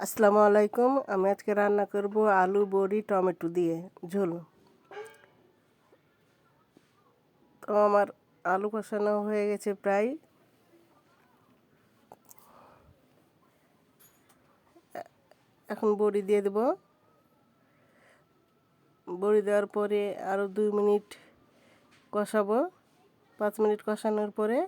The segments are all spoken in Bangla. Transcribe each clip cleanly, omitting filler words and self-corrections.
আসসালামু আলাইকুম। আমি আজকে রান্না করব আলু বড়ি টমেটো দিয়ে ঝোল। তো আমার আলু কষানো হয়ে গেছে প্রায়। এখন বড়ি দিয়ে দেব। বড়ি দেওয়ার পরে আরও 2 মিনিট কষাবো। 5 মিনিট কষানোর পরে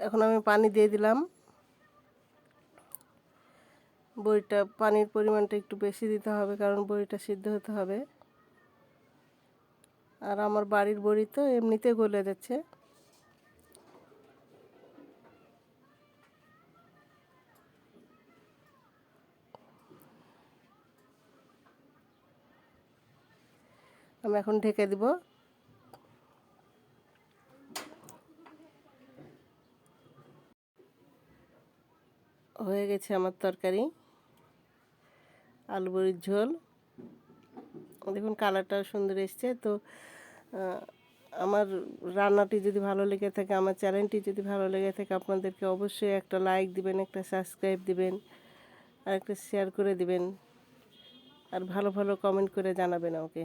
এখন আমি পানি দিয়ে দিলাম। বড়িটা পানির পরিমাণটা একটু বেশি দিতে হবে, কারণ বড়িটা সিদ্ধ হতে হবে। আর আমার বাড়ির বড়ি তো এমনিতে গলে যাচ্ছে। আমি এখন ঢেকে দিব। হয়ে গেছে আমার তরকারি, আলু বড়ির ঝোল। দেখুন কালারটাও সুন্দর এসছে। তো আমার রান্নাটি যদি ভালো লেগে থাকে, আমার চ্যানেলটি যদি ভালো লেগে থাকে, আপনাদেরকে অবশ্যই একটা লাইক দিবেন, একটা সাবস্ক্রাইব দিবেন, আর একটা শেয়ার করে দিবেন, আর ভালো ভালো কমেন্ট করে জানাবেন আমাকে।